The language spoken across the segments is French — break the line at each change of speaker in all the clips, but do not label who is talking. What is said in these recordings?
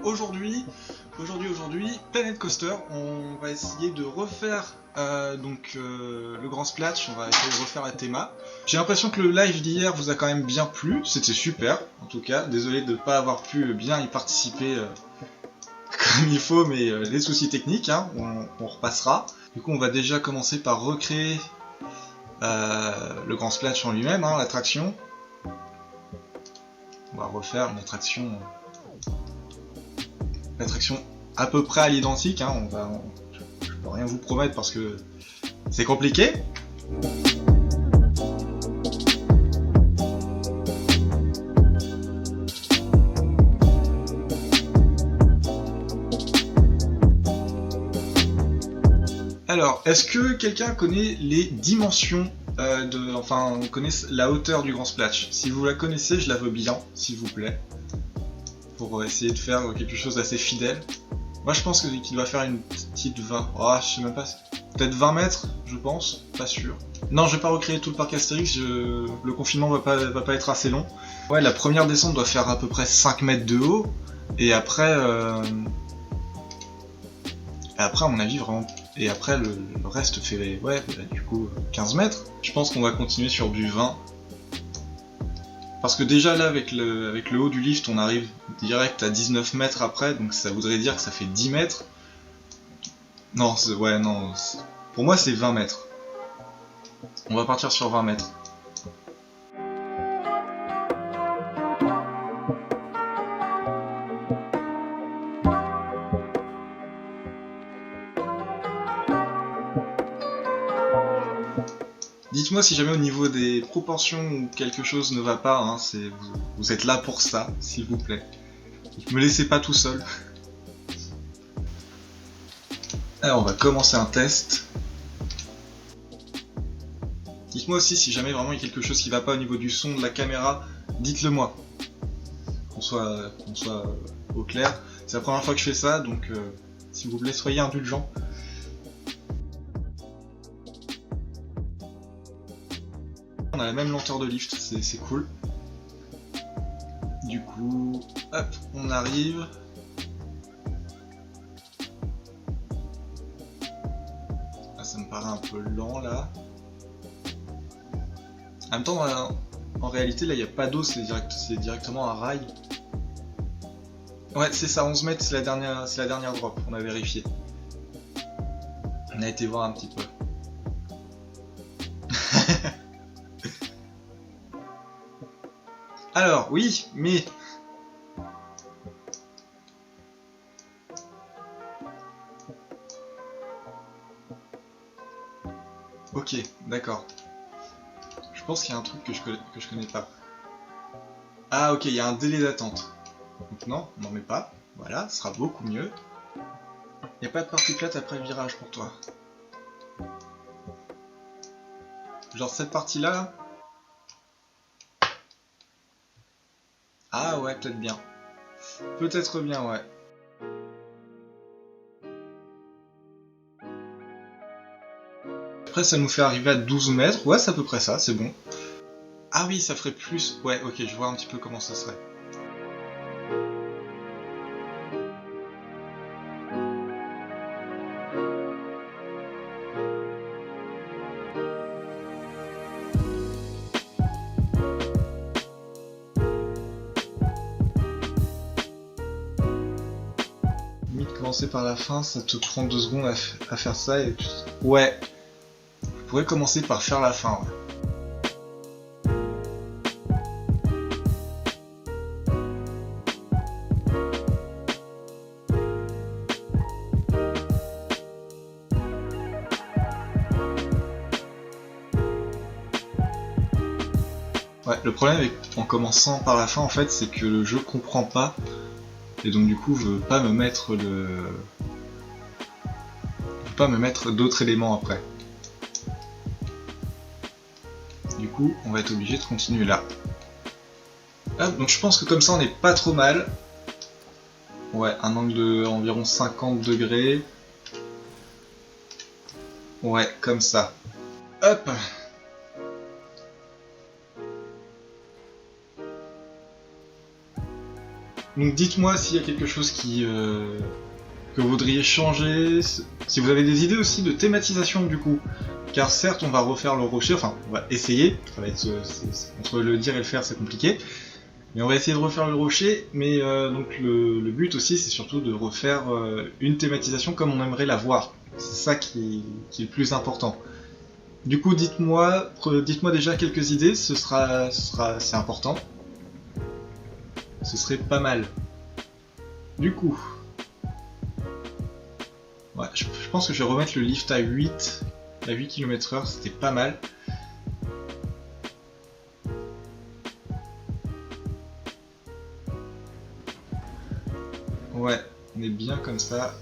aujourd'hui, Planet Coaster, on va essayer de refaire le grand splash, on va essayer de refaire la théma. J'ai l'impression que le live d'hier vous a quand même bien plu, c'était super en tout cas. Désolé de ne pas avoir pu bien y participer comme il faut, mais les soucis techniques, hein, on repassera. Du coup on va déjà commencer par recréer le grand splash en lui-même, hein, l'attraction. On va refaire une attraction à peu près à l'identique, hein, je peux rien vous promettre parce que c'est compliqué. Alors, est-ce que quelqu'un connaît les dimensions connaît la hauteur du grand splash? Si vous la connaissez, je la veux bien, s'il vous plaît, pour essayer de faire quelque chose d'assez fidèle. Moi, je pense qu'il doit faire une petite 20. Oh, je sais même pas. Peut-être 20 mètres, je pense. Pas sûr. Non, je vais pas recréer tout le parc Astérix. Le confinement va pas être assez long. Ouais, la première descente doit faire à peu près 5 mètres de haut. Et après, à mon avis, vraiment. Et après, le reste fait, ouais, du coup, 15 mètres. Je pense qu'on va continuer sur du 20. Parce que déjà là, avec le haut du lift, on arrive direct à 19 mètres après, donc ça voudrait dire que ça fait 10 mètres. Non, ouais, non. Pour moi, c'est 20 mètres. On va partir sur 20 mètres. Dites-moi si jamais au niveau des proportions quelque chose ne va pas, hein, vous êtes là pour ça, s'il vous plaît. Me laissez pas tout seul. Alors on va commencer un test. Dites-moi aussi si jamais vraiment il y a quelque chose qui va pas au niveau du son de la caméra, dites-le moi. Qu'on soit au clair. C'est la première fois que je fais ça, donc s'il vous plaît soyez indulgents. On a la même longueur de lift, c'est cool. Du coup, hop, on arrive. Ah, ça me paraît un peu lent là. En même temps, en réalité, là, il n'y a pas d'eau, c'est directement un rail. Ouais, c'est ça, 11 mètres, c'est la dernière drop, on a vérifié. On a été voir un petit peu. Alors, oui, mais... Ok, d'accord. Je pense qu'il y a un truc que je connais pas. Ah ok, il y a un délai d'attente. Donc non, on n'en met pas. Voilà, ce sera beaucoup mieux. Il n'y a pas de partie plate après le virage pour toi. Genre cette partie-là là. Ah ouais, peut-être bien. Peut-être bien, ouais. Après ça nous fait arriver à 12 mètres. Ouais, c'est à peu près ça, c'est bon. Ah oui, ça ferait plus... Ouais, ok, je vois un petit peu comment ça serait. Limite, commencer par la fin, ça te prend 2 secondes à faire ça et... Ouais. Je pourrais commencer par faire la fin, ouais. Ouais, le problème en commençant par la fin, en fait, c'est que le jeu comprend pas, et donc du coup, veut pas me mettre d'autres éléments après. Du coup, on va être obligé de continuer là. Ah, donc je pense que comme ça, on n'est pas trop mal. Ouais, un angle de environ 50 degrés. Ouais, comme ça. Hop! Donc dites-moi s'il y a quelque chose que vous voudriez changer, si vous avez des idées aussi de thématisation du coup. Car certes on va refaire le rocher, enfin on va essayer, ça va être, entre le dire et le faire c'est compliqué, mais on va essayer de refaire le rocher, mais donc le but aussi c'est surtout de refaire une thématisation comme on aimerait la voir. C'est ça qui est le plus important. Du coup dites-moi déjà quelques idées, c'est important. Ce serait pas mal. Du coup, ouais, je pense que je vais remettre le lift à 8 km/h, c'était pas mal. Ouais, on est bien comme ça.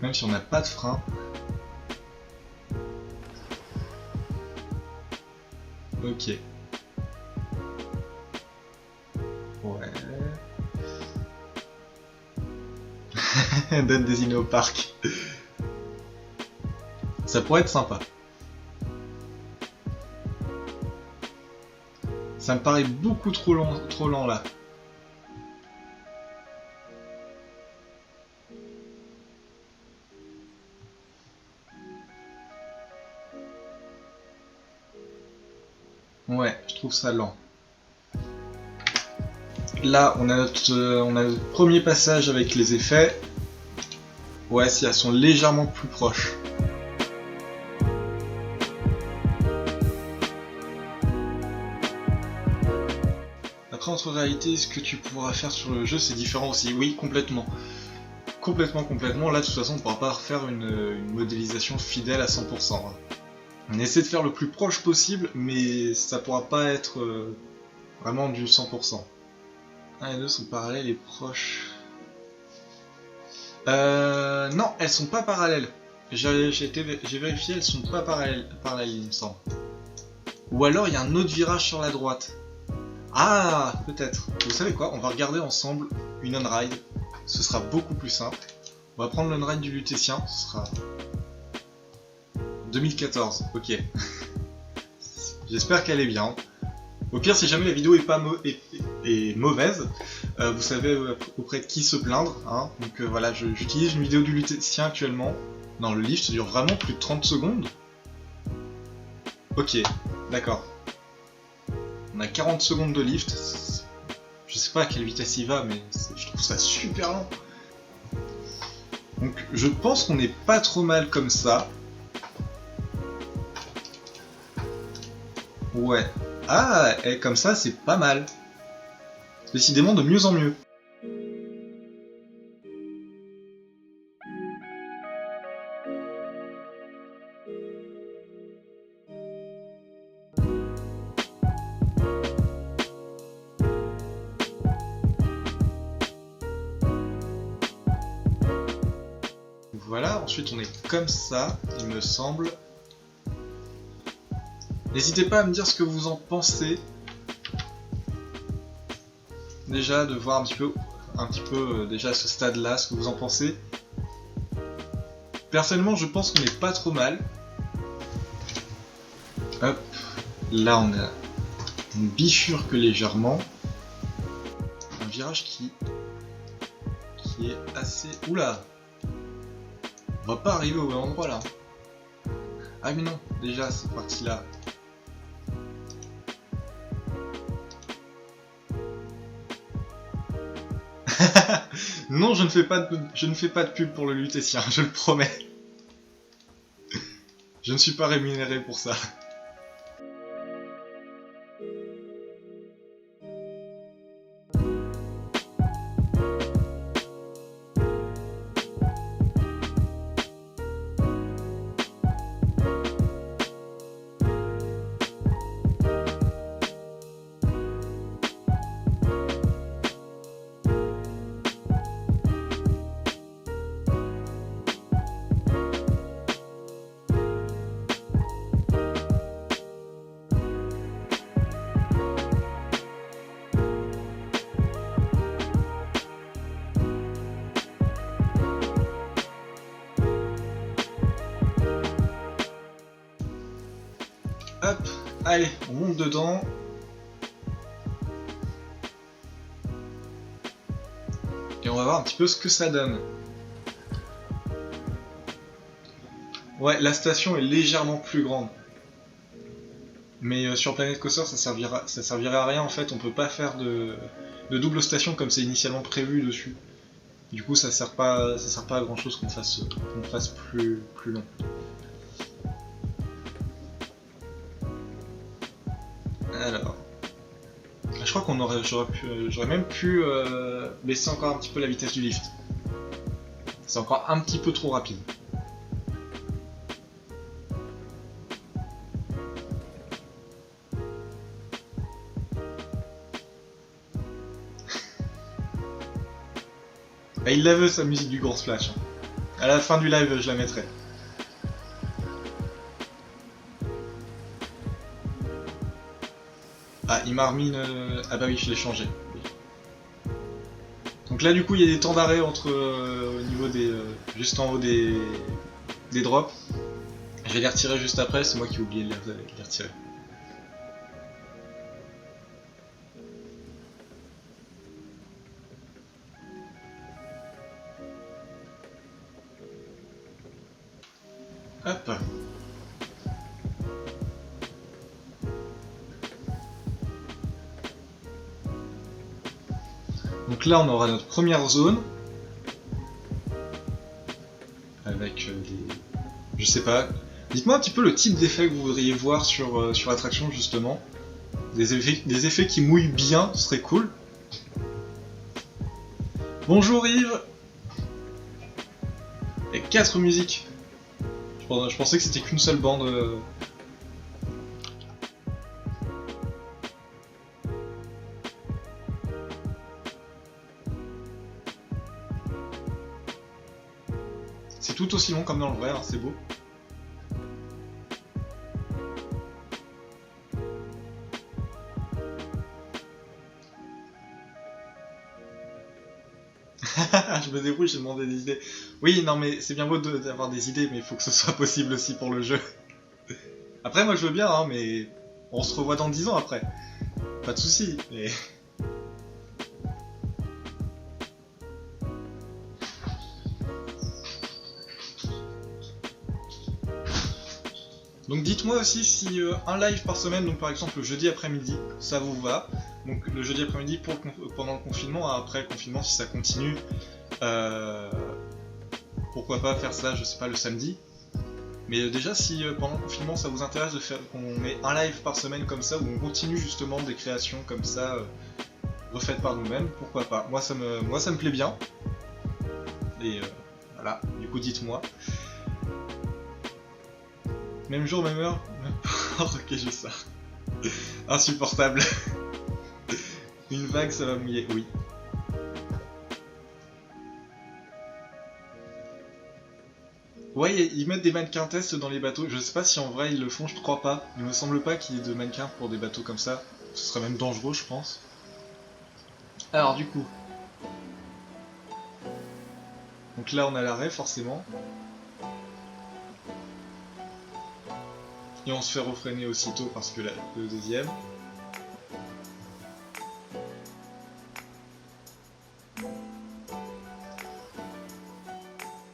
Même si on n'a pas de frein. Ok. Ouais. Date désignée au parc. Ça pourrait être sympa. Ça me paraît beaucoup trop lent là. Ouais, je trouve ça lent. Là, on a notre premier passage avec les effets. Ouais, si elles sont légèrement plus proches. Après, entre réalité, ce que tu pourras faire sur le jeu, c'est différent aussi. Oui, complètement. Complètement. Là, de toute façon, on ne pourra pas refaire une modélisation fidèle à 100%. Hein. On essaie de faire le plus proche possible, mais ça pourra pas être vraiment du 100%. 1 et 2 sont parallèles et proches. Non, elles sont pas parallèles. J'ai vérifié, elles sont pas parallèles, il me semble. Ou alors il y a un autre virage sur la droite. Ah, peut-être. Vous savez quoi? On va regarder ensemble une on-ride. Ce sera beaucoup plus simple. On va prendre l'on-ride du Lutétien. Ce sera 2014. Ok. J'espère qu'elle est bien. Au pire, si jamais la vidéo est mauvaise, vous savez auprès de qui se plaindre. Hein. Donc voilà, j'utilise une vidéo du Lutétien actuellement. Non, le lift dure vraiment plus de 30 secondes. Ok, d'accord. On a 40 secondes de lift. Je sais pas à quelle vitesse il va, mais je trouve ça super lent. Donc je pense qu'on n'est pas trop mal comme ça. Ouais. Ah, et comme ça, c'est pas mal. Décidément de mieux en mieux. Voilà, ensuite on est comme ça, il me semble. N'hésitez pas à me dire ce que vous en pensez. Déjà, de voir un petit peu déjà à ce stade-là, ce que vous en pensez. Personnellement, je pense qu'on est pas trop mal. Hop, là on bifurque légèrement. Un virage qui est assez... Oula! On va pas arriver au même endroit là. Ah mais non, déjà cette partie-là. Non, je ne fais pas de pub pour le Lutétien, je le promets. Je ne suis pas rémunéré pour ça. Hop, allez, on monte dedans. Et on va voir un petit peu ce que ça donne. Ouais, la station est légèrement plus grande. Mais sur Planet Coaster, ça servirait à rien en fait. On peut pas faire de double station comme c'est initialement prévu dessus. Du coup, ça sert pas à grand chose qu'on fasse plus long. Alors, je crois j'aurais même pu baisser encore un petit peu la vitesse du lift. C'est encore un petit peu trop rapide. Ah, il la veut sa musique du Grand Splash. À la fin du live, je la mettrai. Ah, il m'a remis une... Ah bah oui, je l'ai changé. Donc là, du coup, il y a des temps d'arrêt entre au niveau des... juste en haut des drops. Je vais les retirer juste après, c'est moi qui ai oublié de les retirer. Hop. Donc là, on aura notre première zone. Avec des... Je sais pas. Dites-moi un petit peu le type d'effet que vous voudriez voir sur l'attraction, justement. Des effets qui mouillent bien, ce serait cool. Bonjour Yves. Et 4 musiques. Je pensais que c'était qu'une seule bande. C'est tout aussi long comme dans le vrai, hein, c'est beau. Je me débrouille, j'ai demandé des idées. Oui, non mais c'est bien beau d'avoir des idées, mais il faut que ce soit possible aussi pour le jeu. Après, moi je veux bien, hein, mais on se revoit dans 10 ans après. Pas de soucis, mais... Donc dites-moi aussi si un live par semaine, donc par exemple le jeudi après-midi, ça vous va. Donc le jeudi après-midi pendant le confinement, après le confinement si ça continue, pourquoi pas faire ça, je sais pas, le samedi. Mais déjà si pendant le confinement ça vous intéresse de faire qu'on met un live par semaine comme ça, où on continue justement des créations comme ça, refaites par nous-mêmes, pourquoi pas. Moi ça me plaît bien. Et voilà, du coup dites-moi. Même jour, même heure, même port, ok j'ai ça. Insupportable. Une vague ça va mouiller, oui. Ouais, ils mettent des mannequins tests dans les bateaux, je sais pas si en vrai ils le font, je crois pas. Il me semble pas qu'il y ait de mannequins pour des bateaux comme ça. Ce serait même dangereux je pense. Alors du coup. Donc là on a l'arrêt forcément. Et on se fait refréner aussitôt parce que le deuxième.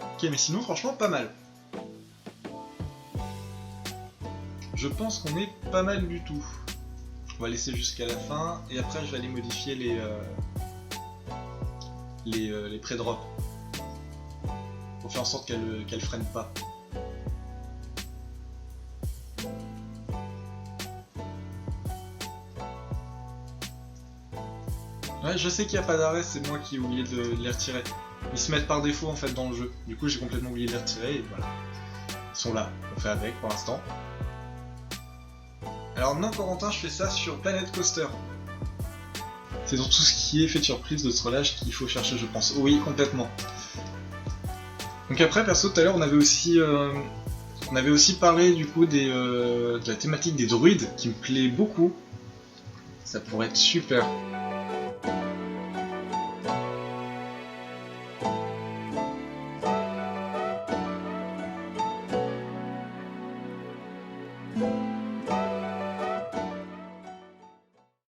Ok, mais sinon franchement pas mal. Je pense qu'on est pas mal du tout. On va laisser jusqu'à la fin et après je vais aller modifier les pré-drops. Pour faire en sorte qu'elle freine pas. Ouais, je sais qu'il n'y a pas d'arrêt, c'est moi qui ai oublié de les retirer. Ils se mettent par défaut en fait dans le jeu. Du coup j'ai complètement oublié de les retirer et voilà. Ils sont là, on fait avec pour l'instant. Alors non Corentin, je fais ça sur Planet Coaster. C'est dans tout ce qui est effet de surprise de ce relâche qu'il faut chercher je pense. Oui, complètement. Donc après perso tout à l'heure on avait aussi parlé du coup de la thématique des druides qui me plaît beaucoup. Ça pourrait être super.